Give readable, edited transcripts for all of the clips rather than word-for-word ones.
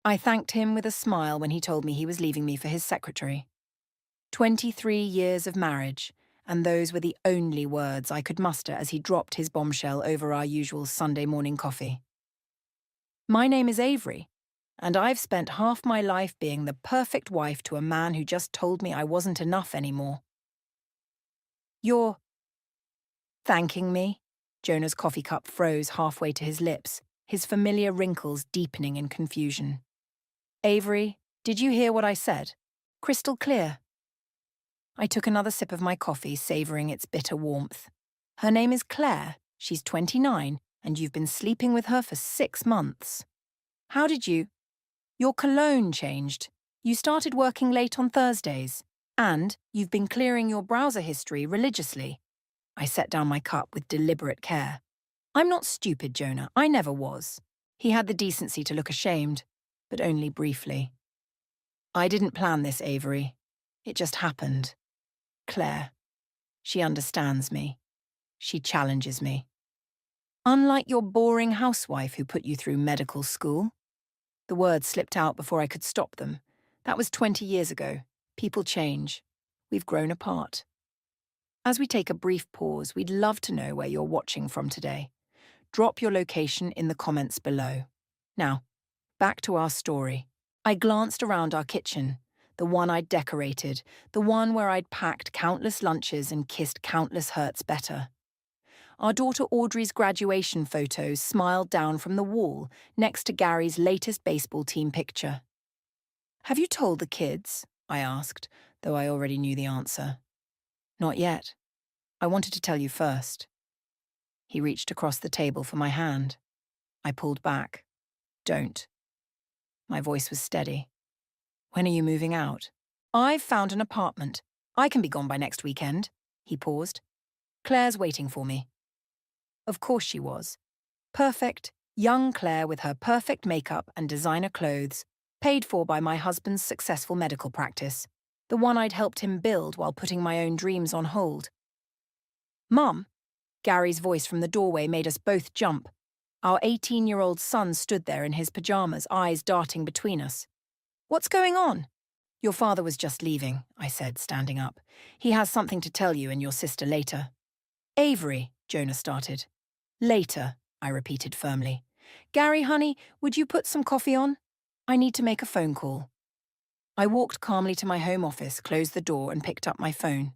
I thanked him with a smile when he told me he was leaving me for his secretary. 23 years of marriage, and those were the only words I could muster as he dropped his bombshell over our usual Sunday morning coffee. My name is Avery, and I've spent half my life being the perfect wife to a man who just told me I wasn't enough anymore. You're thanking me? Jonah's coffee cup froze halfway to his lips, his familiar wrinkles deepening in confusion. Avery, did you hear what I said? Crystal clear. I took another sip of my coffee, savouring its bitter warmth. Her name is Claire, she's 29, and you've been sleeping with her for 6 months. How did you? Your cologne changed. You started working late on Thursdays. And you've been clearing your browser history religiously. I set down my cup with deliberate care. I'm not stupid, Jonah. I never was. He had the decency to look ashamed, but only briefly. I didn't plan this, Avery. It just happened. Claire. She understands me. She challenges me. Unlike your boring housewife who put you through medical school. The words slipped out before I could stop them. That was 20 years ago. People change. We've grown apart. As we take a brief pause, we'd love to know where you're watching from today. Drop your location in the comments below. Now, back to our story. I glanced around our kitchen, the one I'd decorated, the one where I'd packed countless lunches and kissed countless hurts better. Our daughter Audrey's graduation photos smiled down from the wall next to Gary's latest baseball team picture. Have you told the kids? I asked, though I already knew the answer. Not yet. I wanted to tell you first. He reached across the table for my hand. I pulled back. Don't. My voice was steady. When are you moving out? I've found an apartment. I can be gone by next weekend. He paused. Claire's waiting for me. Of course she was. Perfect, young Claire with her perfect makeup and designer clothes, paid for by my husband's successful medical practice, the one I'd helped him build while putting my own dreams on hold. Mum? Gary's voice from the doorway made us both jump. Our 18-year-old son stood there in his pajamas, eyes darting between us. What's going on? Your father was just leaving, I said, standing up. He has something to tell you and your sister later. Avery, Jonah started. Later, I repeated firmly. Gary, honey, would you put some coffee on? I need to make a phone call. I walked calmly to my home office, closed the door, and picked up my phone.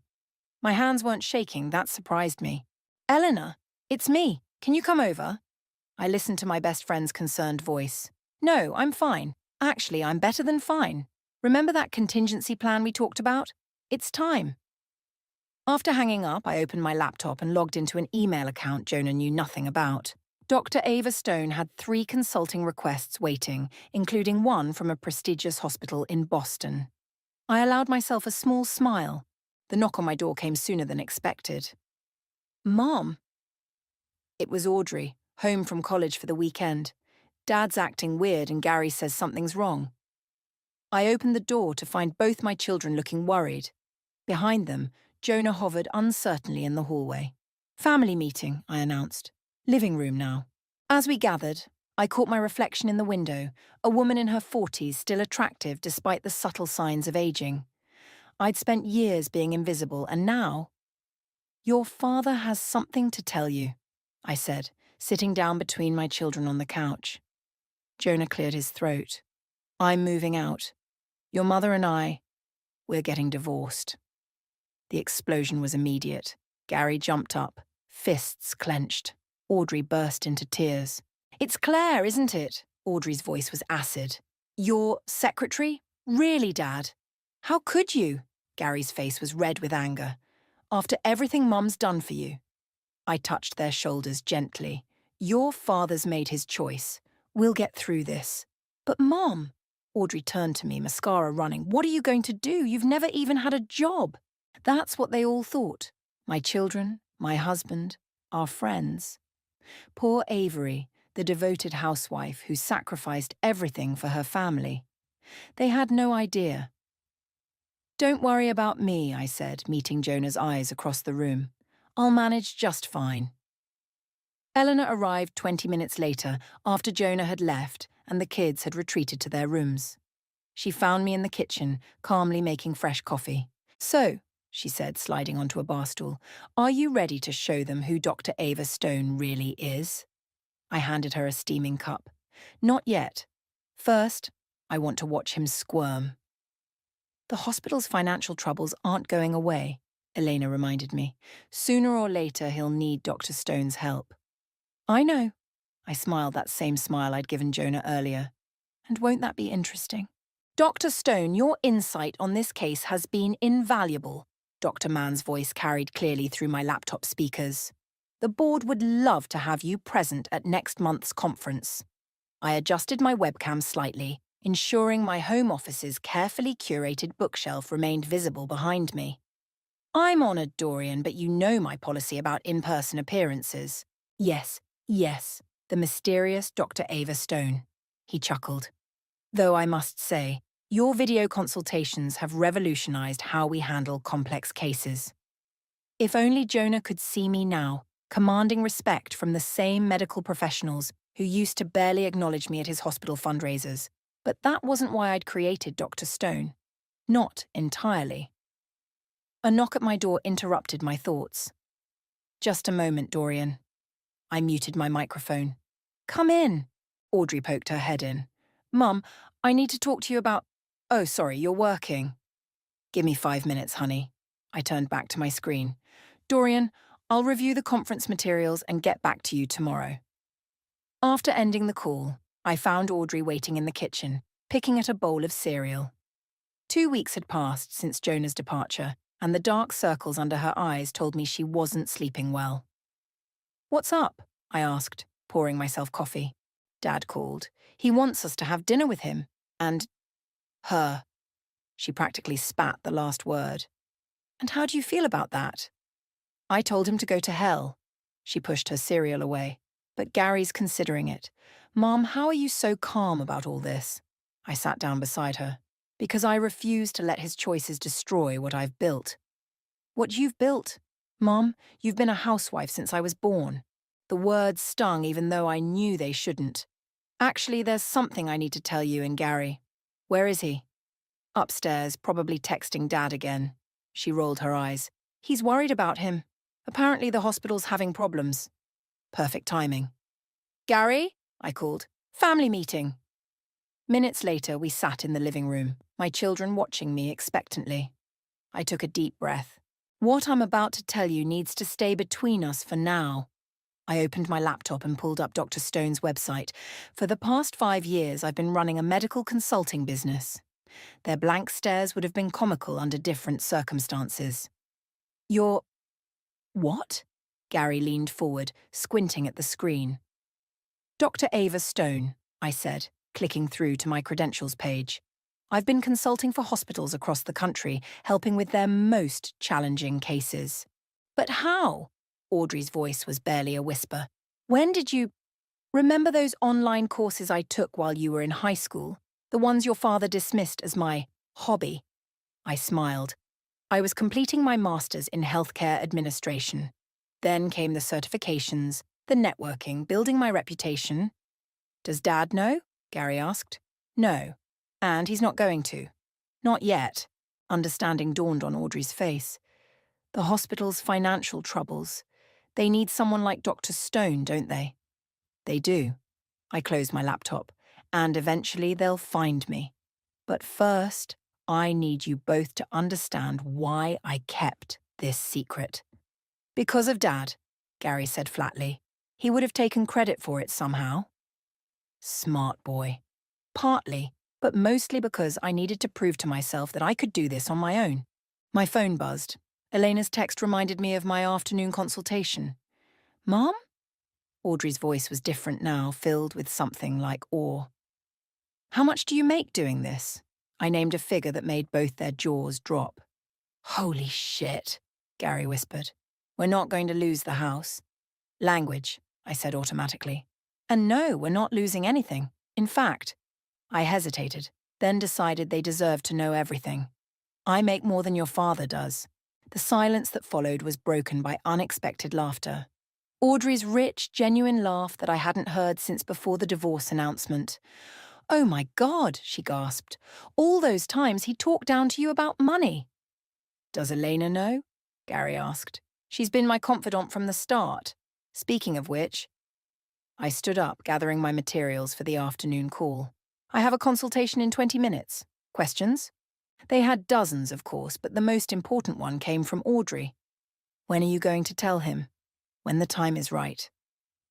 My hands weren't shaking, that surprised me. Eleanor, it's me. Can you come over? I listened to my best friend's concerned voice. No, I'm fine. Actually, I'm better than fine. Remember that contingency plan we talked about? It's time. After hanging up, I opened my laptop and logged into an email account Jonah knew nothing about. Dr. Ava Stone had 3 consulting requests waiting, including one from a prestigious hospital in Boston. I allowed myself a small smile. The knock on my door came sooner than expected. Mom. It was Audrey, home from college for the weekend. Dad's acting weird and Gary says something's wrong. I opened the door to find both my children looking worried. Behind them, Jonah hovered uncertainly in the hallway. Family meeting, I announced. Living room now. As we gathered, I caught my reflection in the window, a woman in her 40s still attractive despite the subtle signs of aging. I'd spent years being invisible and now... Your father has something to tell you, I said, sitting down between my children on the couch. Jonah cleared his throat. I'm moving out. Your mother and we're getting divorced. The explosion was immediate. Gary jumped up, fists clenched. Audrey burst into tears. It's Claire, isn't it? Audrey's voice was acid. Your secretary? Really, Dad? How could you? Gary's face was red with anger. After everything Mum's done for you. I touched their shoulders gently. Your father's made his choice. We'll get through this. But Mom, Audrey turned to me, mascara running. What are you going to do? You've never even had a job. That's what they all thought. My children, my husband, our friends. Poor Avery, the devoted housewife who sacrificed everything for her family. They had no idea. Don't worry about me, I said, meeting Jonah's eyes across the room. I'll manage just fine. Eleanor arrived 20 minutes later, after Jonah had left, and the kids had retreated to their rooms. She found me in the kitchen, calmly making fresh coffee. "So," she said, sliding onto a bar stool, "are you ready to show them who Dr. Ava Stone really is?" I handed her a steaming cup. "Not yet. First, I want to watch him squirm." "The hospital's financial troubles aren't going away," Elena reminded me. "Sooner or later, he'll need Dr. Stone's help." "I know." I smiled that same smile I'd given Jonah earlier. "And won't that be interesting?" "Dr. Stone, your insight on this case has been invaluable," Dr. Mann's voice carried clearly through my laptop speakers. "The board would love to have you present at next month's conference." I adjusted my webcam slightly, ensuring my home office's carefully curated bookshelf remained visible behind me. "I'm honoured, Dorian, but you know my policy about in-person appearances." "Yes, yes, the mysterious Dr. Ava Stone," he chuckled. "Though I must say, your video consultations have revolutionized how we handle complex cases." If only Jonah could see me now, commanding respect from the same medical professionals who used to barely acknowledge me at his hospital fundraisers. But that wasn't why I'd created Dr. Stone. Not entirely. A knock at my door interrupted my thoughts. "Just a moment, Dorian." I muted my microphone. "Come in." Audrey poked her head in. "Mum, I need to talk to you about—" "Oh, sorry, you're working." "Give me 5 minutes, honey." I turned back to my screen. "Dorian, I'll review the conference materials and get back to you tomorrow." After ending the call, I found Audrey waiting in the kitchen, picking at a bowl of cereal. 2 weeks had passed since Jonah's departure, and the dark circles under her eyes told me she wasn't sleeping well. "What's up?" I asked, pouring myself coffee. "Dad called. He wants us to have dinner with him. And her." She practically spat the last word. "And how do you feel about that?" "I told him to go to hell." She pushed her cereal away. "But Gary's considering it. Mom, how are you so calm about all this?" I sat down beside her. "Because I refuse to let his choices destroy what I've built." "What you've built? Mom, you've been a housewife since I was born." The words stung even though I knew they shouldn't. "Actually, there's something I need to tell you and Gary." "Where is he?" "Upstairs, probably texting Dad again." She rolled her eyes. "He's worried about him. Apparently the hospital's having problems." Perfect timing. "Gary?" I called. "Family meeting." Minutes later, we sat in the living room, my children watching me expectantly. I took a deep breath. "What I'm about to tell you needs to stay between us for now." I opened my laptop and pulled up Dr. Stone's website. For the past 5 years, I've been running a medical consulting business. Their blank stares would have been comical under different circumstances. "You're... what?" Gary leaned forward, squinting at the screen. "Dr. Ava Stone," I said, clicking through to my credentials page. "I've been consulting for hospitals across the country, helping with their most challenging cases." "But how?" Audrey's voice was barely a whisper. "When did you... remember those online courses I took while you were in high school? The ones your father dismissed as my hobby?" I smiled. I was completing my master's in healthcare administration. Then came the certifications, the networking, building my reputation. "Does Dad know?" Gary asked. "No. And he's not going to. Not yet." Understanding dawned on Audrey's face. "The hospital's financial troubles. They need someone like Dr. Stone, don't they?" "They do." I closed my laptop. "And eventually they'll find me. But first, I need you both to understand why I kept this secret." "Because of Dad," Gary said flatly. "He would have taken credit for it somehow." Smart boy. "Partly, but mostly because I needed to prove to myself that I could do this on my own." My phone buzzed. Elena's text reminded me of my afternoon consultation. "Mom?" Audrey's voice was different now, filled with something like awe. "How much do you make doing this?" I named a figure that made both their jaws drop. "Holy shit," Gary whispered. "We're not going to lose the house." "Language," I said automatically. "And no, we're not losing anything. In fact," I hesitated, then decided they deserved to know everything. "I make more than your father does." The silence that followed was broken by unexpected laughter. Audrey's rich, genuine laugh that I hadn't heard since before the divorce announcement. "Oh my God," she gasped. "All those times he talked down to you about money." "Does Elena know?" Gary asked. "She's been my confidant from the start. Speaking of which..." I stood up, gathering my materials for the afternoon call. "I have a consultation in 20 minutes. Questions?" They had dozens, of course, but the most important one came from Audrey. "When are you going to tell him?" "When the time is right."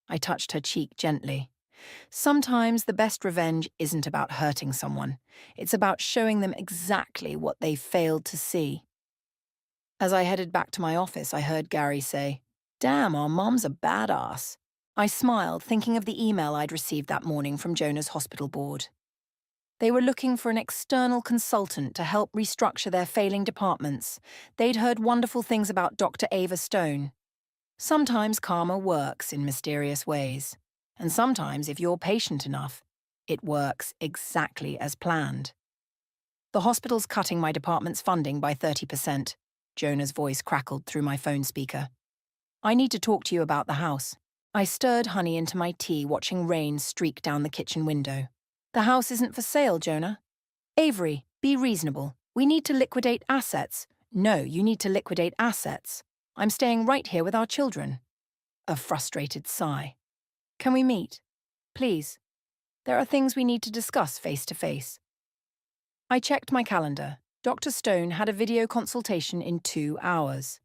I touched her cheek gently. Sometimes the best revenge isn't about hurting someone. It's about showing them exactly what they failed to see. As I headed back to my office, I heard Gary say, "Damn, our mom's a badass." I smiled, thinking of the email I'd received that morning from Jonah's hospital board. They were looking for an external consultant to help restructure their failing departments. They'd heard wonderful things about Dr. Ava Stone. Sometimes karma works in mysterious ways. And sometimes, if you're patient enough, it works exactly as planned. "The hospital's cutting my department's funding by 30%. Jonah's voice crackled through my phone speaker. "I need to talk to you about the house." I stirred honey into my tea, watching rain streak down the kitchen window. "The house isn't for sale, Jonah." "Avery, be reasonable. We need to liquidate assets." "No, you need to liquidate assets. I'm staying right here with our children." A frustrated sigh. "Can we meet? Please. There are things we need to discuss face to face." I checked my calendar. Dr. Stone had a video consultation in 2 hours.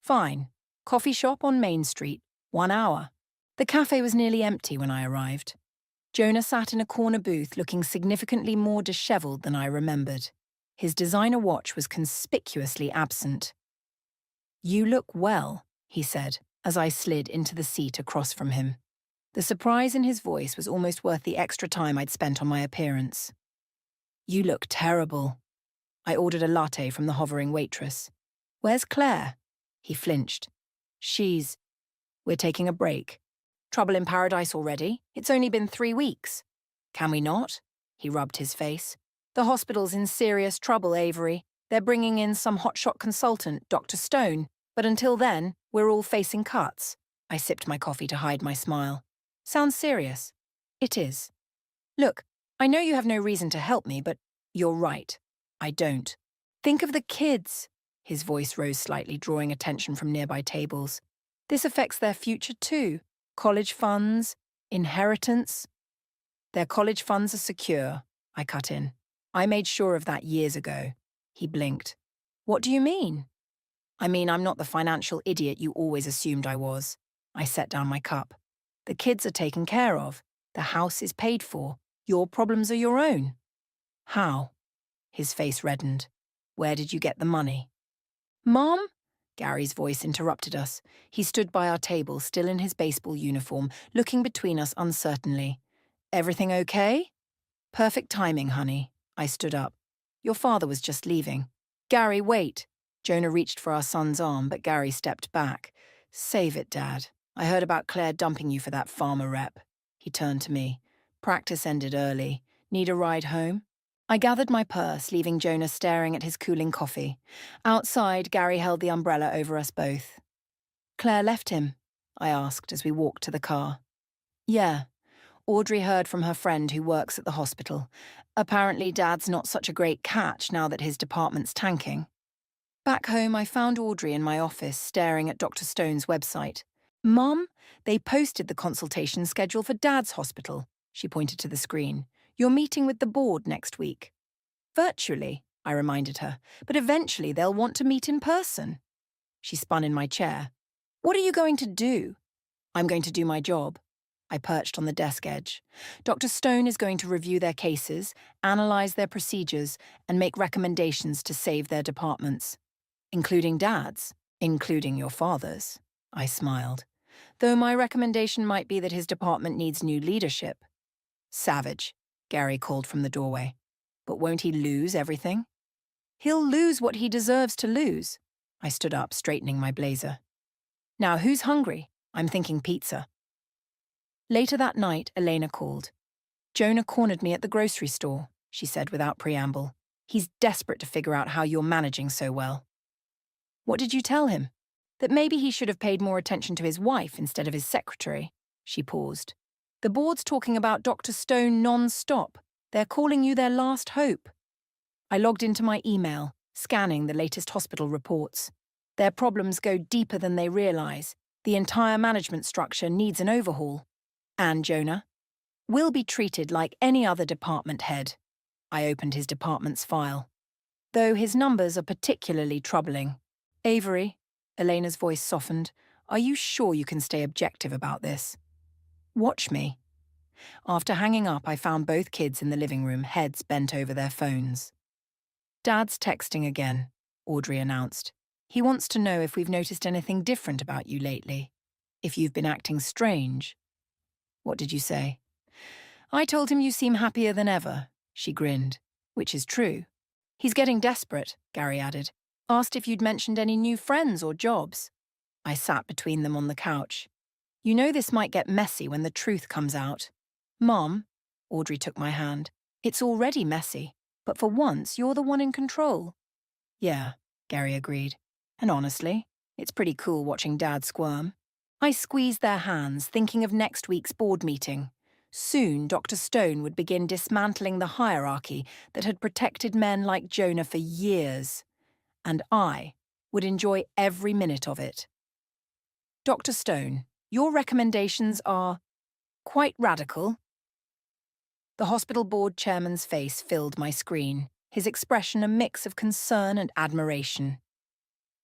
Fine. Coffee shop on Main Street, 1 hour. The cafe was nearly empty when I arrived. Jonah sat in a corner booth looking significantly more disheveled than I remembered. His designer watch was conspicuously absent. "You look well," he said, as I slid into the seat across from him. The surprise in his voice was almost worth the extra time I'd spent on my appearance. "You look terrible." I ordered a latte from the hovering waitress. "Where's Claire?" He flinched. We're taking a break." "Trouble in paradise already? It's only been 3 weeks." "Can we not?" He rubbed his face. "The hospital's in serious trouble, Avery. They're bringing in some hotshot consultant, Dr. Stone. But until then, we're all facing cuts." I sipped my coffee to hide my smile. "Sounds serious." "It is. Look, I know you have no reason to help me, but you're right. I don't. Think of the kids." His voice rose slightly, drawing attention from nearby tables. "This affects their future too. College funds, inheritance." "Their college funds are secure," I cut in. "I made sure of that years ago." He blinked. "What do you mean?" "I mean, I'm not the financial idiot you always assumed I was." I set down my cup. "The kids are taken care of. The house is paid for. Your problems are your own." "How?" His face reddened. "Where did you get the money?" "Mom?" Gary's voice interrupted us. He stood by our table, still in his baseball uniform, looking between us uncertainly. "Everything okay?" "Perfect timing, honey." I stood up. "Your father was just leaving." "Gary, wait." Jonah reached for our son's arm, but Gary stepped back. "Save it, Dad. I heard about Claire dumping you for that farmer rep." He turned to me. "Practice ended early. Need a ride home?" I gathered my purse, leaving Jonah staring at his cooling coffee. Outside, Gary held the umbrella over us both. "Claire left him?" I asked as we walked to the car. "Yeah. Audrey heard from her friend who works at the hospital. Apparently Dad's not such a great catch now that his department's tanking." Back home, I found Audrey in my office, staring at Dr. Stone's website. "Mum, they posted the consultation schedule for Dad's hospital." She pointed to the screen. "You're meeting with the board next week." "Virtually," I reminded her, "but eventually they'll want to meet in person." She spun in my chair. "What are you going to do?" "I'm going to do my job." I perched on the desk edge. "Dr. Stone is going to review their cases, analyze their procedures, and make recommendations to save their departments. Including Dad's, including your father's." I smiled. "Though my recommendation might be that his department needs new leadership." "Savage," Gary called from the doorway. "But won't he lose everything?" "He'll lose what he deserves to lose." I stood up, straightening my blazer. "Now who's hungry? I'm thinking pizza." Later that night, Elena called. "Jonah cornered me at the grocery store," she said without preamble. "He's desperate to figure out how you're managing so well." "What did you tell him?" That maybe he should have paid more attention to his wife instead of his secretary. She paused. The board's talking about Dr. Stone non-stop. They're calling you their last hope. I logged into my email, scanning the latest hospital reports. Their problems go deeper than they realise. The entire management structure needs an overhaul. And Jonah will be treated like any other department head. I opened his department's file. Though his numbers are particularly troubling. Avery, Elena's voice softened, are you sure you can stay objective about this? Watch me. After hanging up, I found both kids in the living room, heads bent over their phones. Dad's texting again, Audrey announced. He wants to know if we've noticed anything different about you lately. If you've been acting strange. What did you say? I told him you seem happier than ever, she grinned, which is true. He's getting desperate, Gary added. Asked if you'd mentioned any new friends or jobs. I sat between them on the couch. You know this might get messy when the truth comes out. Mom, Audrey took my hand, it's already messy, but for once you're the one in control. Yeah, Gary agreed. And honestly, it's pretty cool watching Dad squirm. I squeezed their hands, thinking of next week's board meeting. Soon, Dr. Stone would begin dismantling the hierarchy that had protected men like Jonah for years. And I would enjoy every minute of it. Dr. Stone, your recommendations are quite radical. The hospital board chairman's face filled my screen, his expression a mix of concern and admiration.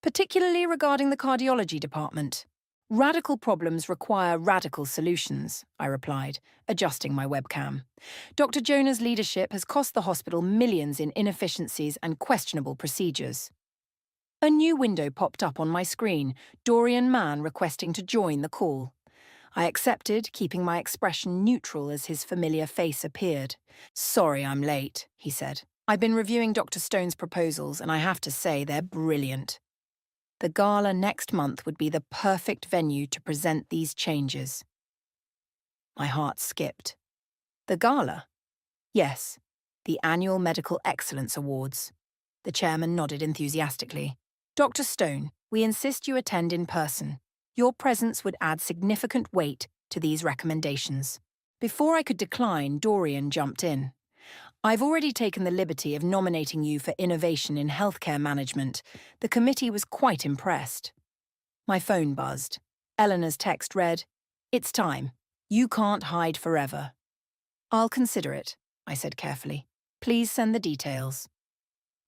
Particularly regarding the cardiology department. Radical problems require radical solutions, I replied, adjusting my webcam. Dr. Jonah's leadership has cost the hospital millions in inefficiencies and questionable procedures. A new window popped up on my screen, Dorian Mann requesting to join the call. I accepted, keeping my expression neutral as his familiar face appeared. Sorry I'm late, he said. I've been reviewing Dr. Stone's proposals and I have to say they're brilliant. The gala next month would be the perfect venue to present these changes. My heart skipped. The gala? Yes, the annual Medical Excellence Awards. The chairman nodded enthusiastically. Dr. Stone, we insist you attend in person. Your presence would add significant weight to these recommendations. Before I could decline, Dorian jumped in. I've already taken the liberty of nominating you for innovation in healthcare management. The committee was quite impressed. My phone buzzed. Eleanor's text read, It's time. You can't hide forever. I'll consider it, I said carefully. Please send the details.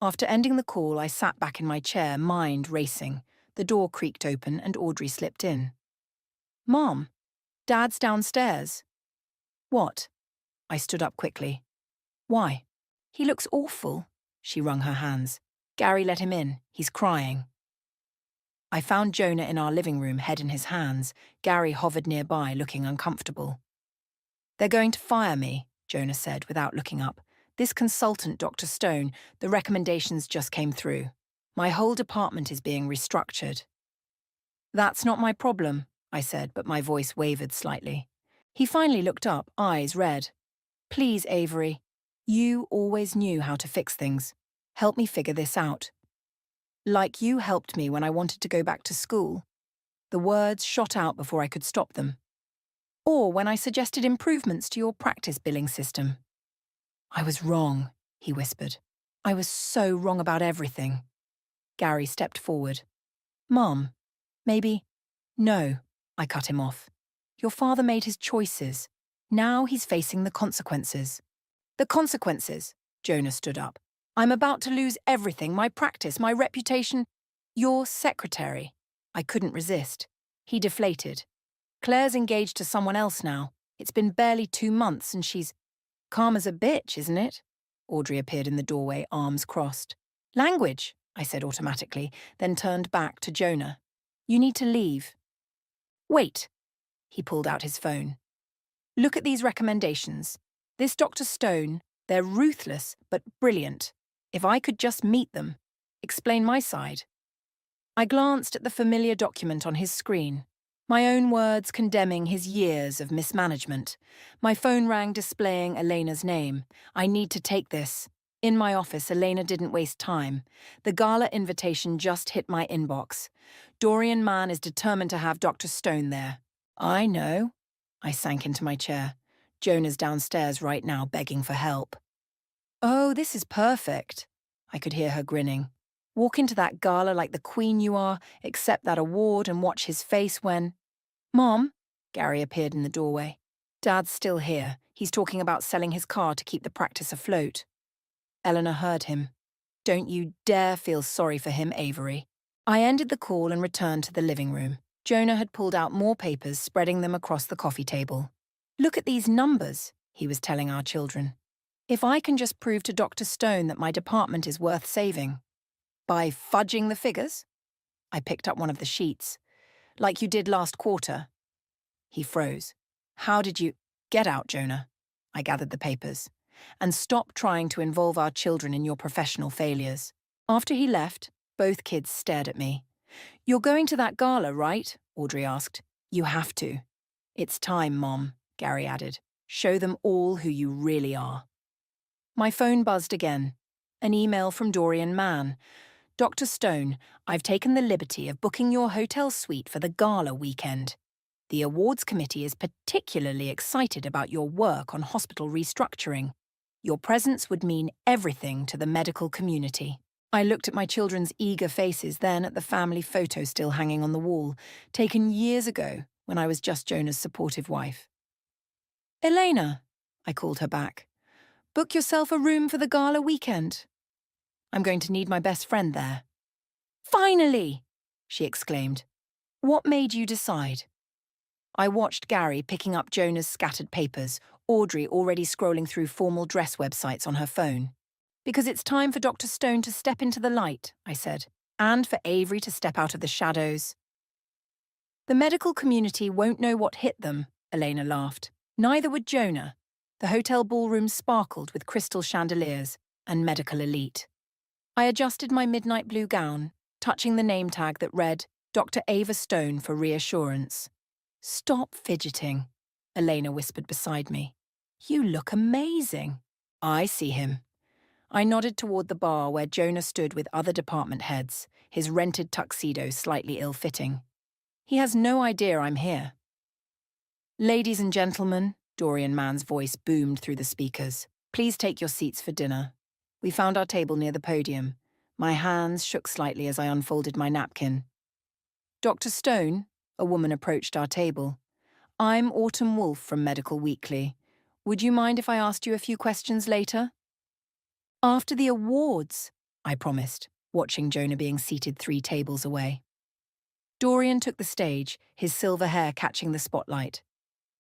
After ending the call, I sat back in my chair, mind racing. The door creaked open and Audrey slipped in. Mom, Dad's downstairs. What? I stood up quickly. Why? He looks awful. She wrung her hands. Gary let him in. He's crying. I found Jonah in our living room, head in his hands. Gary hovered nearby, looking uncomfortable. They're going to fire me, Jonah said without looking up. This consultant, Dr. Stone, the recommendations just came through. My whole department is being restructured. That's not my problem, I said, but my voice wavered slightly. He finally looked up, eyes red. Please, Avery. You always knew how to fix things. Help me figure this out. Like you helped me when I wanted to go back to school. The words shot out before I could stop them. Or when I suggested improvements to your practice billing system. I was wrong, he whispered. I was so wrong about everything. Gary stepped forward. Mom, maybe... No, I cut him off. Your father made his choices. Now he's facing the consequences. The consequences, Jonah stood up. I'm about to lose everything, my practice, my reputation. Your secretary. I couldn't resist. He deflated. Claire's engaged to someone else now. It's been barely 2 months and she's... Calm as a bitch, isn't it? Audrey appeared in the doorway, arms crossed. Language, I said automatically, then turned back to Jonah. You need to leave. Wait. He pulled out his phone. Look at these recommendations. This Dr. Stone, they're ruthless but brilliant. If I could just meet them, explain my side. I glanced at the familiar document on his screen. My own words condemning his years of mismanagement. My phone rang displaying Elena's name. I need to take this. In my office, Elena didn't waste time. The gala invitation just hit my inbox. Dorian Mann is determined to have Dr. Stone there. I know. I sank into my chair. Jonah's downstairs right now begging for help. Oh, this is perfect. I could hear her grinning. Walk into that gala like the queen you are, accept that award and watch his face when… Mom? Gary appeared in the doorway. Dad's still here. He's talking about selling his car to keep the practice afloat. Eleanor heard him. Don't you dare feel sorry for him, Avery. I ended the call and returned to the living room. Jonah had pulled out more papers, spreading them across the coffee table. Look at these numbers, he was telling our children. If I can just prove to Dr. Stone that my department is worth saving. By fudging the figures? I picked up one of the sheets. Like you did last quarter. He froze. How did you… Get out, Jonah. I gathered the papers. And stop trying to involve our children in your professional failures. After he left, both kids stared at me. You're going to that gala, right? Audrey asked. You have to. It's time, Mom, Gary added. Show them all who you really are. My phone buzzed again. An email from Dorian Mann. Dr. Stone, I've taken the liberty of booking your hotel suite for the gala weekend. The awards committee is particularly excited about your work on hospital restructuring. Your presence would mean everything to the medical community. I looked at my children's eager faces, then at the family photo still hanging on the wall, taken years ago when I was just Jonah's supportive wife. Elena, I called her back. Book yourself a room for the gala weekend. I'm going to need my best friend there. Finally, she exclaimed. What made you decide? I watched Gary picking up Jonah's scattered papers, Audrey already scrolling through formal dress websites on her phone. Because it's time for Dr. Stone to step into the light, I said, and for Avery to step out of the shadows. The medical community won't know what hit them, Elena laughed. Neither would Jonah. The hotel ballroom sparkled with crystal chandeliers and medical elite. I adjusted my midnight blue gown, touching the name tag that read, Dr. Ava Stone for reassurance. Stop fidgeting, Elena whispered beside me. You look amazing. I see him. I nodded toward the bar where Jonah stood with other department heads, his rented tuxedo slightly ill-fitting. He has no idea I'm here. Ladies and gentlemen, Dorian Mann's voice boomed through the speakers. Please take your seats for dinner. We found our table near the podium. My hands shook slightly as I unfolded my napkin. Dr. Stone, a woman approached our table. I'm Autumn Wolfe from Medical Weekly. Would you mind if I asked you a few questions later? After the awards, I promised, watching Jonah being seated 3 tables away. Dorian took the stage, his silver hair catching the spotlight.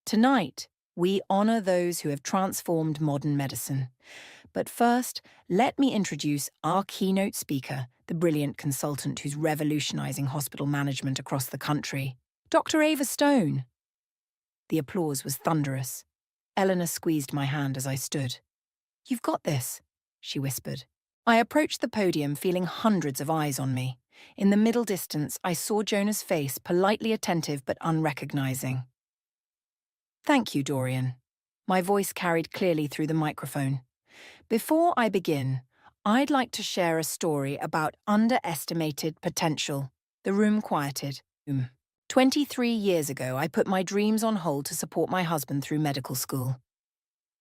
Tonight, we honor those who have transformed modern medicine. But first, let me introduce our keynote speaker, the brilliant consultant who's revolutionizing hospital management across the country, Dr. Ava Stone. The applause was thunderous. Eleanor squeezed my hand as I stood. You've got this, she whispered. I approached the podium feeling hundreds of eyes on me. In the middle distance, I saw Jonah's face, politely attentive but unrecognizing. Thank you, Dorian. My voice carried clearly through the microphone. Before I begin, I'd like to share a story about underestimated potential. The room quieted. 23 years ago, I put my dreams on hold to support my husband through medical school.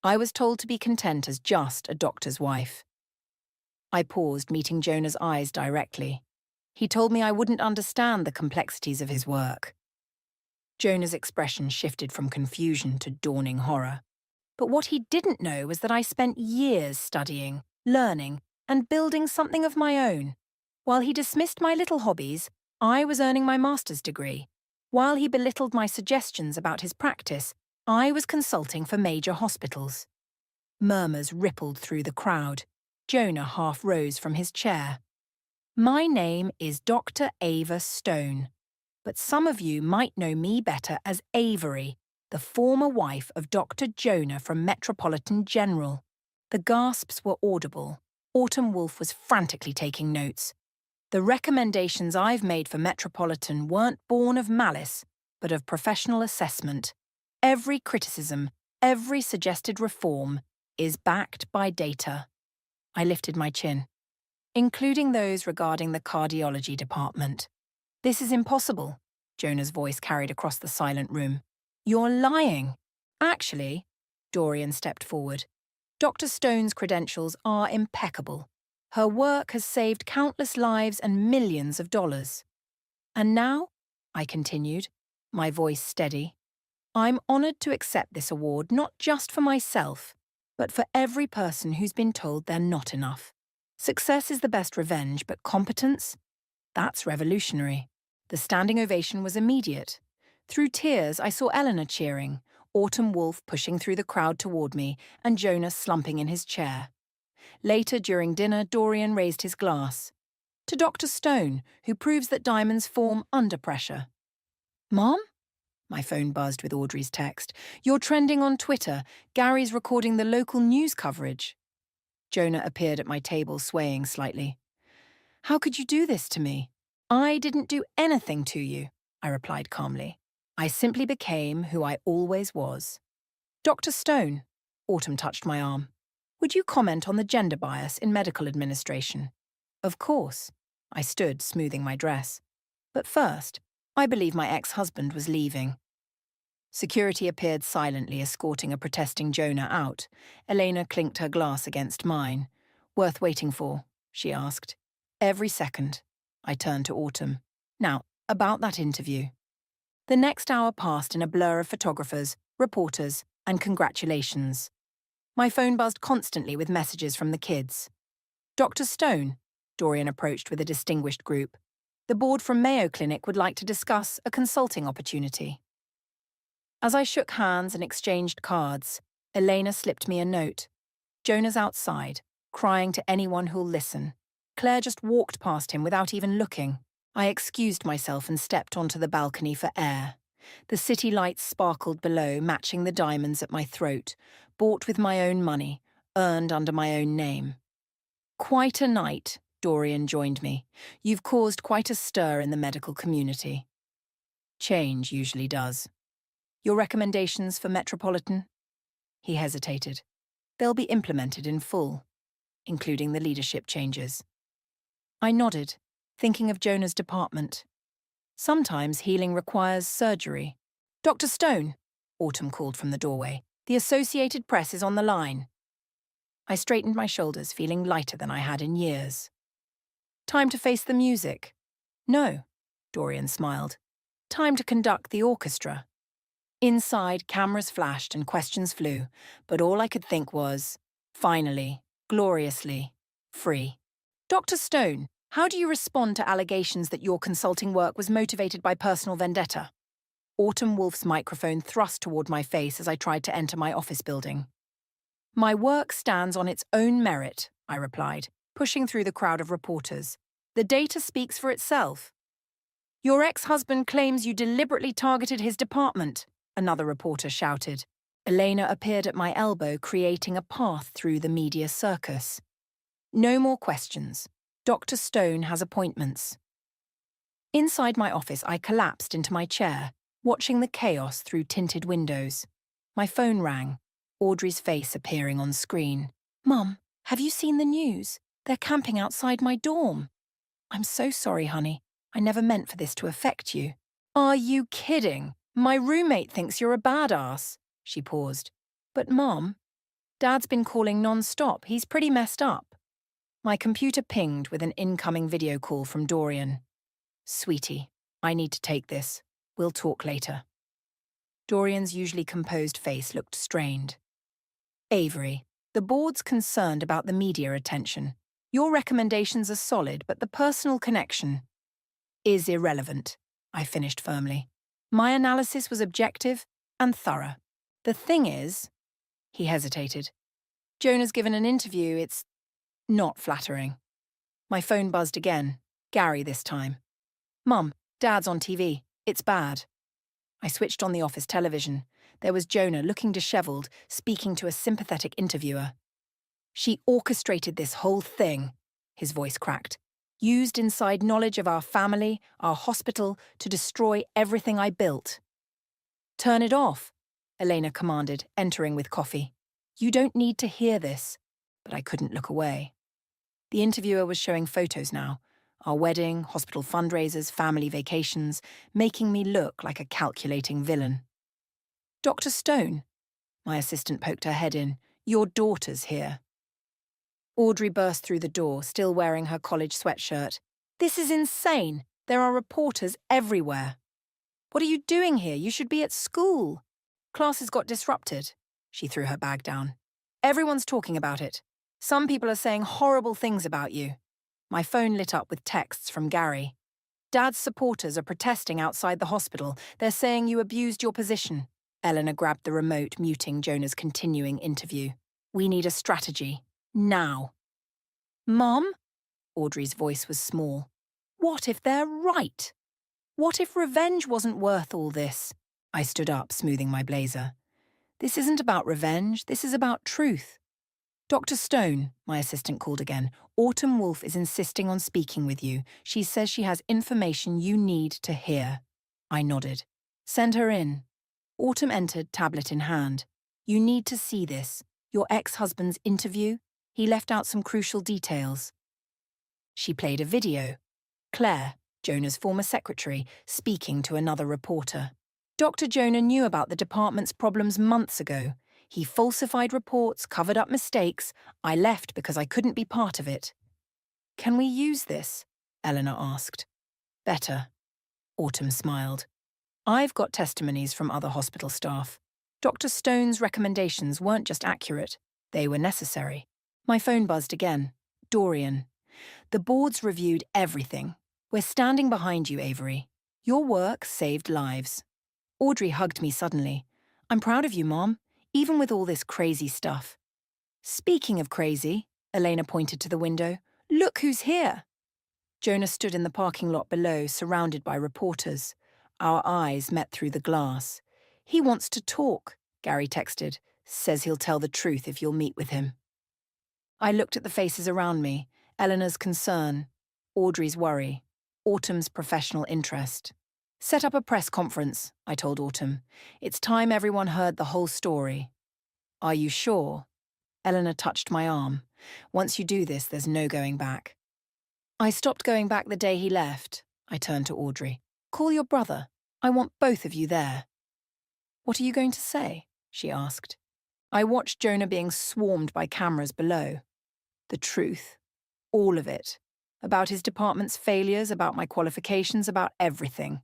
I was told to be content as just a doctor's wife. I paused, meeting Jonah's eyes directly. He told me I wouldn't understand the complexities of his work. Jonah's expression shifted from confusion to dawning horror. But what he didn't know was that I spent years studying, learning, and building something of my own. While he dismissed my little hobbies, I was earning my master's degree. While he belittled my suggestions about his practice, I was consulting for major hospitals. Murmurs rippled through the crowd. Jonah half rose from his chair. My name is Dr. Ava Stone, but some of you might know me better as Avery, the former wife of Dr. Jonah from Metropolitan General. The gasps were audible. Autumn Wolfe was frantically taking notes. The recommendations I've made for Metropolitan weren't born of malice, but of professional assessment. Every criticism, every suggested reform, is backed by data. I lifted my chin. Including those regarding the cardiology department. This is impossible, Jonah's voice carried across the silent room. You're lying. Actually, Dorian stepped forward. Dr. Stone's credentials are impeccable. Her work has saved countless lives and millions of dollars. And now, I continued, my voice steady, I'm honoured to accept this award not just for myself, but for every person who's been told they're not enough. Success is the best revenge, but competence? That's revolutionary. The standing ovation was immediate. Through tears, I saw Eleanor cheering, Autumn Wolf pushing through the crowd toward me, and Jonah slumping in his chair. Later, during dinner, Dorian raised his glass. To Dr. Stone, who proves that diamonds form under pressure. Mom? My phone buzzed with Audrey's text. You're trending on Twitter. Gary's recording the local news coverage. Jonah appeared at my table, swaying slightly. How could you do this to me? I didn't do anything to you, I replied calmly. I simply became who I always was. Dr. Stone, Autumn touched my arm. Would you comment on the gender bias in medical administration? Of course. I stood, smoothing my dress. But first, I believe my ex-husband was leaving. Security appeared silently, escorting a protesting Jonah out. Elena clinked her glass against mine. Worth waiting for? She asked. Every second. I turned to Autumn. Now, about that interview. The next hour passed in a blur of photographers, reporters, and congratulations. My phone buzzed constantly with messages from the kids. Dr. Stone, Dorian approached with a distinguished group. The board from Mayo Clinic would like to discuss a consulting opportunity. As I shook hands and exchanged cards, Elena slipped me a note. Jonah's outside, crying to anyone who'll listen. Claire just walked past him without even looking. I excused myself and stepped onto the balcony for air. The city lights sparkled below, matching the diamonds at my throat, bought with my own money, earned under my own name. Quite a night, Dorian joined me. You've caused quite a stir in the medical community. Change usually does. Your recommendations for Metropolitan? He hesitated. They'll be implemented in full, including the leadership changes. I nodded, thinking of Jonah's department. Sometimes healing requires surgery. Dr. Stone, Autumn called from the doorway. The Associated Press is on the line. I straightened my shoulders, feeling lighter than I had in years. Time to face the music. No, Dorian smiled. Time to conduct the orchestra. Inside, cameras flashed and questions flew, but all I could think was, finally, gloriously, free. Dr. Stone, how do you respond to allegations that your consulting work was motivated by personal vendetta? Autumn Wolf's microphone thrust toward my face as I tried to enter my office building. My work stands on its own merit, I replied, pushing through the crowd of reporters. The data speaks for itself. Your ex-husband claims you deliberately targeted his department, another reporter shouted. Elena appeared at my elbow, creating a path through the media circus. No more questions. Dr. Stone has appointments. Inside my office, I collapsed into my chair, watching the chaos through tinted windows. My phone rang, Audrey's face appearing on screen. Mum, have you seen the news? They're camping outside my dorm. I'm so sorry, honey. I never meant for this to affect you. Are you kidding? My roommate thinks you're a badass. She paused. But Mom, Dad's been calling non-stop. He's pretty messed up. My computer pinged with an incoming video call from Dorian. Sweetie, I need to take this. We'll talk later. Dorian's usually composed face looked strained. Avery, the board's concerned about the media attention. Your recommendations are solid, but the personal connection is irrelevant, I finished firmly. My analysis was objective and thorough. The thing is, he hesitated. Jonah's given an interview, it's not flattering. My phone buzzed again, Gary this time. Mum, Dad's on TV. It's bad. I switched on the office television. There was Jonah, looking dishevelled, speaking to a sympathetic interviewer. She orchestrated this whole thing, his voice cracked. Used inside knowledge of our family, our hospital, to destroy everything I built. Turn it off, Elena commanded, entering with coffee. You don't need to hear this. But I couldn't look away. The interviewer was showing photos now. Our wedding, hospital fundraisers, family vacations, making me look like a calculating villain. Dr. Stone, my assistant poked her head in, your daughter's here. Audrey burst through the door, still wearing her college sweatshirt. This is insane. There are reporters everywhere. What are you doing here? You should be at school. Classes got disrupted. She threw her bag down. Everyone's talking about it. Some people are saying horrible things about you. My phone lit up with texts from Gary. Dad's supporters are protesting outside the hospital. They're saying you abused your position. Eleanor grabbed the remote, muting Jonah's continuing interview. We need a strategy. Now. Mom? Audrey's voice was small. What if they're right? What if revenge wasn't worth all this? I stood up, smoothing my blazer. This isn't about revenge, this is about truth. Dr. Stone, my assistant called again. Autumn Wolf is insisting on speaking with you. She says she has information you need to hear. I nodded. Send her in. Autumn entered, tablet in hand. You need to see this. Your ex-husband's interview. He left out some crucial details. She played a video. Claire, Jonah's former secretary, speaking to another reporter. Dr. Jonah knew about the department's problems months ago. He falsified reports, covered up mistakes. I left because I couldn't be part of it. Can we use this? Eleanor asked. Better. Autumn smiled. I've got testimonies from other hospital staff. Dr. Stone's recommendations weren't just accurate, they were necessary. My phone buzzed again. Dorian. The board's reviewed everything. We're standing behind you, Avery. Your work saved lives. Audrey hugged me suddenly. I'm proud of you, Mom, even with all this crazy stuff. Speaking of crazy, Elena pointed to the window, look who's here. Jonah stood in the parking lot below, surrounded by reporters. Our eyes met through the glass. He wants to talk, Gary texted. Says he'll tell the truth if you'll meet with him. I looked at the faces around me, Eleanor's concern, Audrey's worry, Autumn's professional interest. Set up a press conference, I told Autumn. It's time everyone heard the whole story. Are you sure? Eleanor touched my arm. Once you do this, there's no going back. I stopped going back the day he left. I turned to Audrey. Call your brother. I want both of you there. What are you going to say? She asked. I watched Jonah being swarmed by cameras below. The truth. All of it. About his department's failures, about my qualifications, about everything.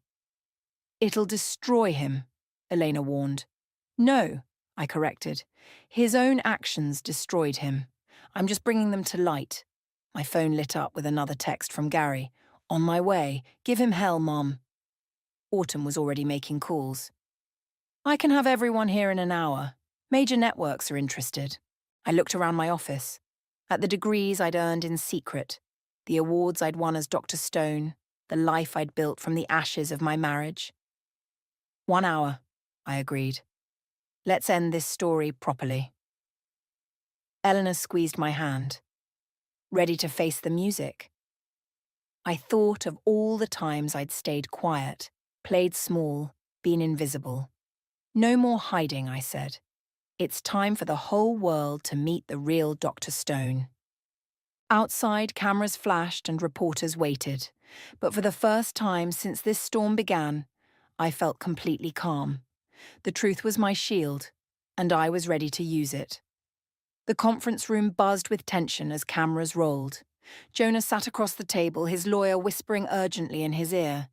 It'll destroy him, Elena warned. No, I corrected. His own actions destroyed him. I'm just bringing them to light. My phone lit up with another text from Gary. On my way. Give him hell, Mom. Autumn was already making calls. I can have everyone here in an hour. Major networks are interested. I looked around my office. At the degrees I'd earned in secret, the awards I'd won as Dr. Stone, the life I'd built from the ashes of my marriage. 1 hour, I agreed. Let's end this story properly. Eleanor squeezed my hand. Ready to face the music? I thought of all the times I'd stayed quiet, played small, been invisible. No more hiding, I said. It's time for the whole world to meet the real Dr. Stone. Outside, cameras flashed and reporters waited. But for the first time since this storm began, I felt completely calm. The truth was my shield, and I was ready to use it. The conference room buzzed with tension as cameras rolled. Jonah sat across the table, his lawyer whispering urgently in his ear.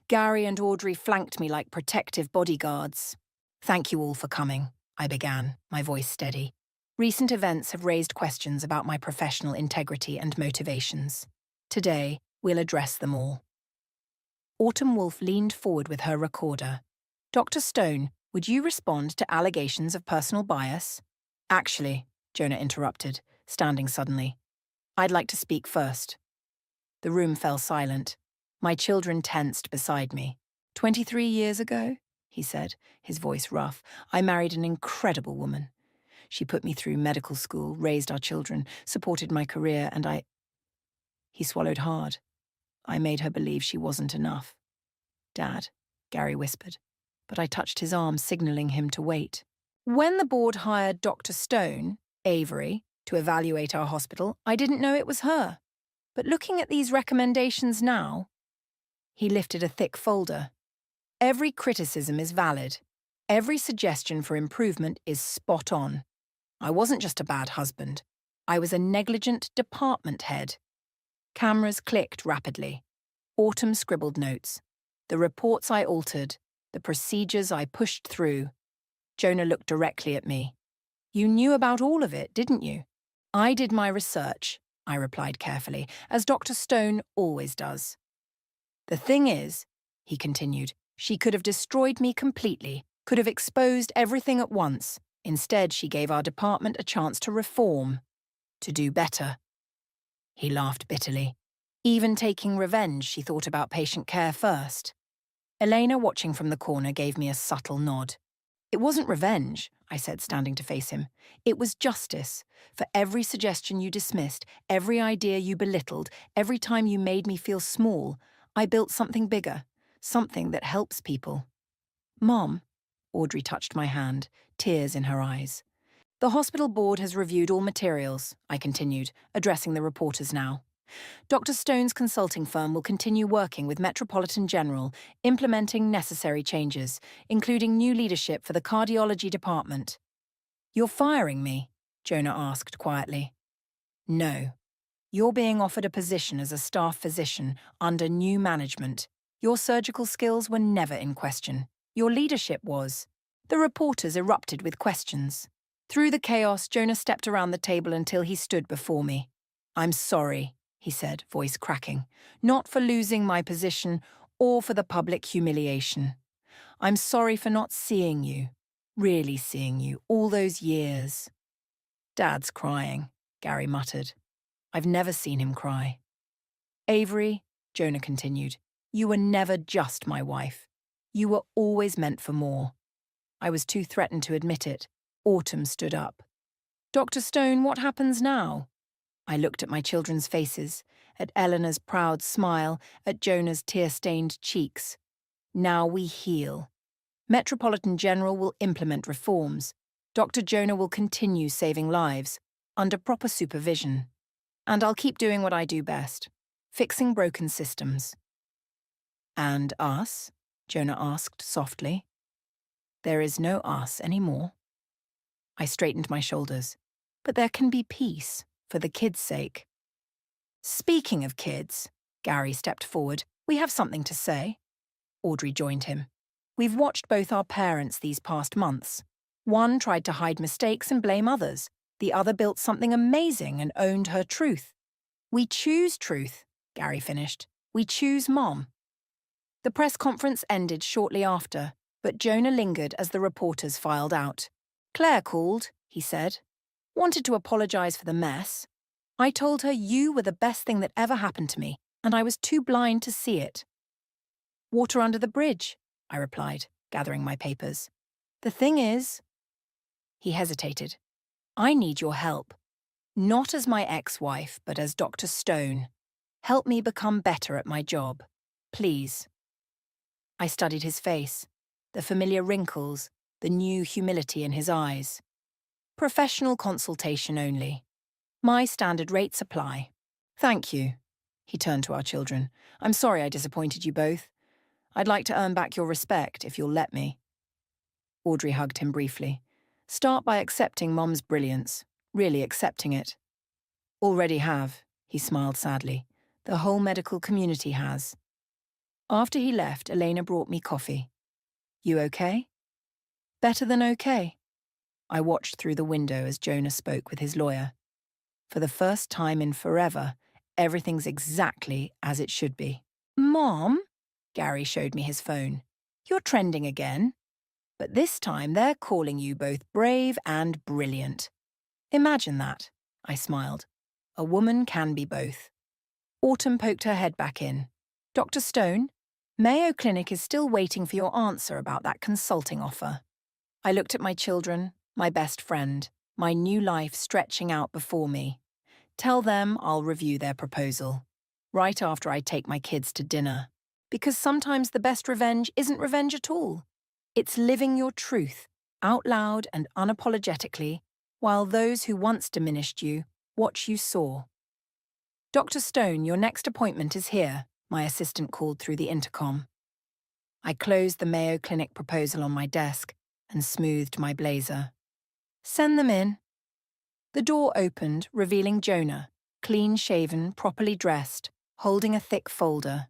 Gary and Audrey flanked me like protective bodyguards. Thank you all for coming, I began, my voice steady. Recent events have raised questions about my professional integrity and motivations. Today, we'll address them all. Autumn Wolf leaned forward with her recorder. Dr. Stone, would you respond to allegations of personal bias? Actually, Jonah interrupted, standing suddenly. I'd like to speak first. The room fell silent. My children tensed beside me. 23 years ago, he said, his voice rough, I married an incredible woman. She put me through medical school, raised our children, supported my career, and I... He swallowed hard. I made her believe she wasn't enough. Dad, Gary whispered, but I touched his arm, signaling him to wait. When the board hired Dr. Stone, Avery, to evaluate our hospital, I didn't know it was her. But looking at these recommendations now, he lifted a thick folder. Every criticism is valid. Every suggestion for improvement is spot on. I wasn't just a bad husband. I was a negligent department head. Cameras clicked rapidly. Autumn scribbled notes. The reports I altered, the procedures I pushed through. Jonah looked directly at me. You knew about all of it, didn't you? I did my research, I replied carefully, as Dr. Stone always does. The thing is, he continued, she could have destroyed me completely, could have exposed everything at once. Instead, she gave our department a chance to reform, to do better. He laughed bitterly. Even taking revenge, she thought about patient care first. Elena, watching from the corner, gave me a subtle nod. It wasn't revenge, I said, standing to face him. It was justice. For every suggestion you dismissed, every idea you belittled, every time you made me feel small, I built something bigger, something that helps people. Mom, Audrey touched my hand, tears in her eyes. The hospital board has reviewed all materials, I continued, addressing the reporters now. Dr. Stone's consulting firm will continue working with Metropolitan General, implementing necessary changes, including new leadership for the cardiology department. You're firing me? Jonah asked quietly. No. You're being offered a position as a staff physician under new management. Your surgical skills were never in question. Your leadership was. The reporters erupted with questions. Through the chaos, Jonah stepped around the table until he stood before me. I'm sorry, he said, voice cracking, not for losing my position or for the public humiliation. I'm sorry for not seeing you, really seeing you, all those years. Dad's crying, Gary muttered. I've never seen him cry. Avery, Jonah continued, you were never just my wife. You were always meant for more. I was too threatened to admit it. Autumn stood up. Dr. Stone, what happens now? I looked at my children's faces, at Eleanor's proud smile, at Jonah's tear-stained cheeks. Now we heal. Metropolitan General will implement reforms. Dr. Jonah will continue saving lives, under proper supervision. And I'll keep doing what I do best, fixing broken systems. And us? Jonah asked softly. There is no us anymore. I straightened my shoulders. But there can be peace. For the kids' sake. Speaking of kids, Gary stepped forward, we have something to say. Audrey joined him. We've watched both our parents these past months. One tried to hide mistakes and blame others. The other built something amazing and owned her truth. We choose truth, Gary finished. We choose Mom. The press conference ended shortly after, but Jonah lingered as the reporters filed out. Claire called, he said. Wanted to apologize for the mess. I told her you were the best thing that ever happened to me, and I was too blind to see it. Water under the bridge, I replied, gathering my papers. The thing is... He hesitated. I need your help. Not as my ex-wife, but as Dr. Stone. Help me become better at my job. Please. I studied his face, the familiar wrinkles, the new humility in his eyes. Professional consultation only. My standard rates apply. Thank you. He turned to our children. I'm sorry I disappointed you both. I'd like to earn back your respect if you'll let me. Audrey hugged him briefly. Start by accepting Mom's brilliance. Really accepting it. Already have, he smiled sadly. The whole medical community has. After he left, Elena brought me coffee. You okay? Better than okay. I watched through the window as Jonah spoke with his lawyer. For the first time in forever, everything's exactly as it should be. Mom? Gary showed me his phone. You're trending again. But this time they're calling you both brave and brilliant. Imagine that, I smiled. A woman can be both. Autumn poked her head back in. Dr. Stone, Mayo Clinic is still waiting for your answer about that consulting offer. I looked at my children, my best friend, my new life stretching out before me. Tell them I'll review their proposal, right after I take my kids to dinner. Because sometimes the best revenge isn't revenge at all. It's living your truth, out loud and unapologetically, while those who once diminished you watch you soar. Dr. Stone, your next appointment is here, my assistant called through the intercom. I closed the Mayo Clinic proposal on my desk and smoothed my blazer. Send them in. The door opened, revealing Jonah, clean-shaven, properly dressed, holding a thick folder,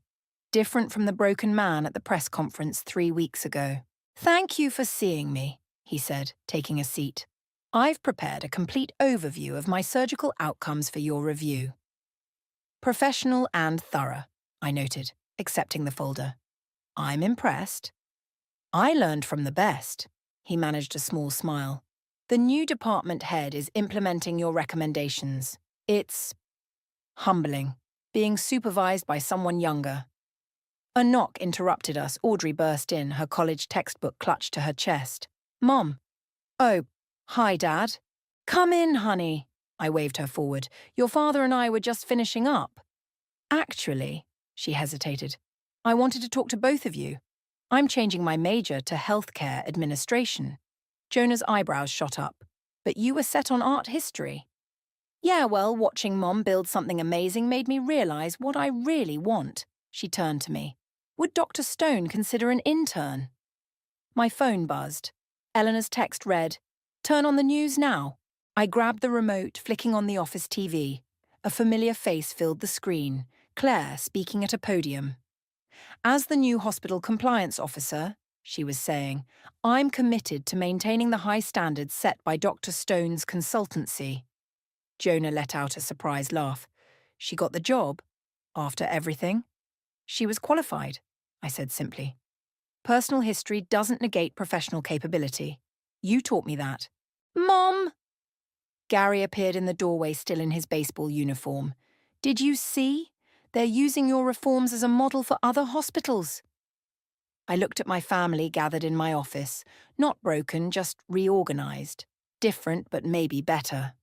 different from the broken man at the press conference 3 weeks ago. Thank you for seeing me, he said, taking a seat. I've prepared a complete overview of my surgical outcomes for your review. Professional and thorough, I noted, accepting the folder. I'm impressed. I learned from the best. He managed a small smile. The new department head is implementing your recommendations. It's humbling, being supervised by someone younger. A knock interrupted us. Audrey burst in, her college textbook clutched to her chest. Mom. Oh, hi, Dad. Come in, honey. I waved her forward. Your father and I were just finishing up. Actually, she hesitated, I wanted to talk to both of you. I'm changing my major to healthcare administration. Jonah's eyebrows shot up. But you were set on art history. Yeah, well, watching Mom build something amazing made me realize what I really want. She turned to me. Would Dr. Stone consider an intern? My phone buzzed. Eleanor's text read, Turn on the news now. I grabbed the remote, flicking on the office TV. A familiar face filled the screen, Claire speaking at a podium. As the new hospital compliance officer, she was saying, I'm committed to maintaining the high standards set by Dr. Stone's consultancy. Jonah let out a surprised laugh. She got the job? After everything? She was qualified, I said simply. Personal history doesn't negate professional capability. You taught me that. Mom! Gary appeared in the doorway still in his baseball uniform. Did you see? They're using your reforms as a model for other hospitals. I looked at my family gathered in my office, not broken, just reorganized. Different, but maybe better.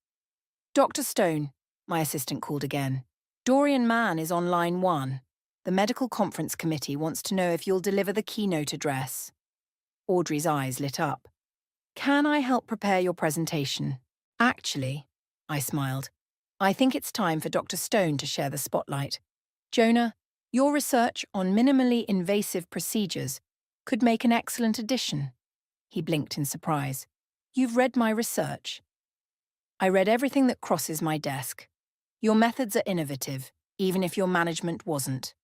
Dr. Stone, my assistant called again. Dorian Mann is on line 1. The medical conference committee wants to know if you'll deliver the keynote address. Audrey's eyes lit up. Can I help prepare your presentation? Actually, I smiled, I think it's time for Dr. Stone to share the spotlight. Jonah, your research on minimally invasive procedures could make an excellent addition. He blinked in surprise. You've read my research. I read everything that crosses my desk. Your methods are innovative, even if your management wasn't.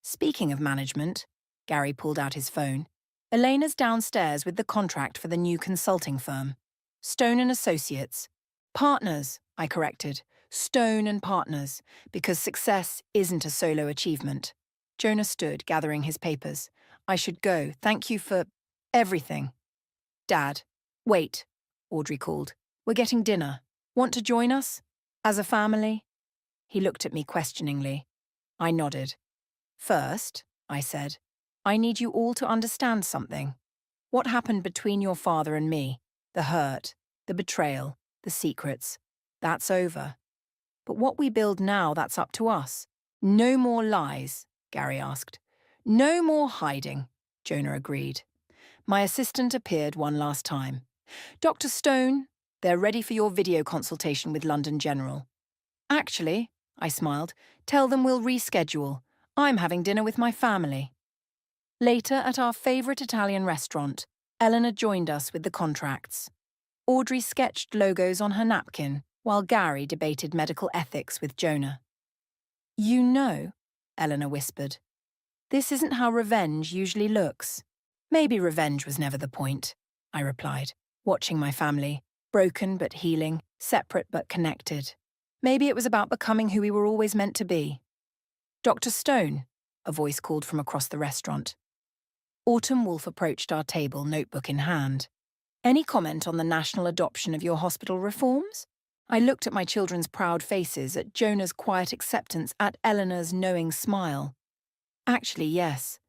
Speaking of management, Gary pulled out his phone. Elena's downstairs with the contract for the new consulting firm. Stone and Associates. Partners, I corrected. Stone and Partners, because success isn't a solo achievement. Jonah stood, gathering his papers. I should go. Thank you for everything. Dad. Wait, Audrey called. We're getting dinner. Want to join us? As a family? He looked at me questioningly. I nodded. First, I said, I need you all to understand something. What happened between your father and me? The hurt, the betrayal, the secrets. That's over. But what we build now, that's up to us. No more lies, Gary asked. No more hiding, Jonah agreed. My assistant appeared one last time. Dr. Stone, they're ready for your video consultation with London General. Actually, I smiled, tell them we'll reschedule. I'm having dinner with my family. Later, at our favourite Italian restaurant, Eleanor joined us with the contracts. Audrey sketched logos on her napkin, while Gary debated medical ethics with Jonah. You know, Eleanor whispered, this isn't how revenge usually looks. Maybe revenge was never the point, I replied, watching my family, broken but healing, separate but connected. Maybe it was about becoming who we were always meant to be. Dr. Stone, a voice called from across the restaurant. Autumn Wolfe approached our table, notebook in hand. Any comment on the national adoption of your hospital reforms? I looked at my children's proud faces, at Jonah's quiet acceptance, at Eleanor's knowing smile. Actually, yes.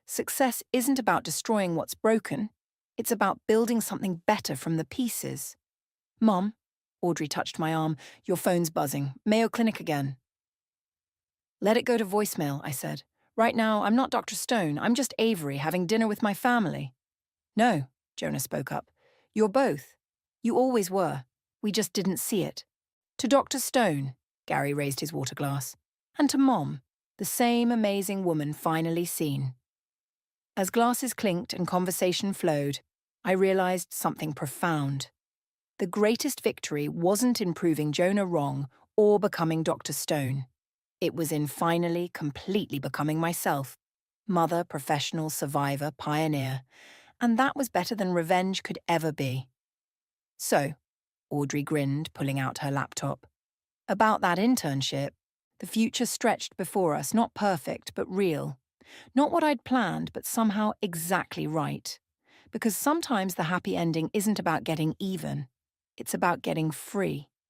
Success isn't about destroying what's broken. It's about building something better from the pieces. Mom, Audrey touched my arm, your phone's buzzing. Mayo Clinic again. Let it go to voicemail, I said. Right now, I'm not Dr. Stone. I'm just Avery having dinner with my family. No, Jonah spoke up. You're both. You always were. We just didn't see it. To Dr. Stone, Gary raised his water glass. And to Mom, the same amazing woman finally seen. As glasses clinked and conversation flowed, I realized something profound. The greatest victory wasn't in proving Jonah wrong or becoming Dr. Stone. It was in finally, completely becoming myself. Mother, professional, survivor, pioneer. And that was better than revenge could ever be. So, Audrey grinned, pulling out her laptop. About that internship, the future stretched before us, not perfect, but real. Not what I'd planned, but somehow exactly right. Because sometimes the happy ending isn't about getting even. It's about getting free.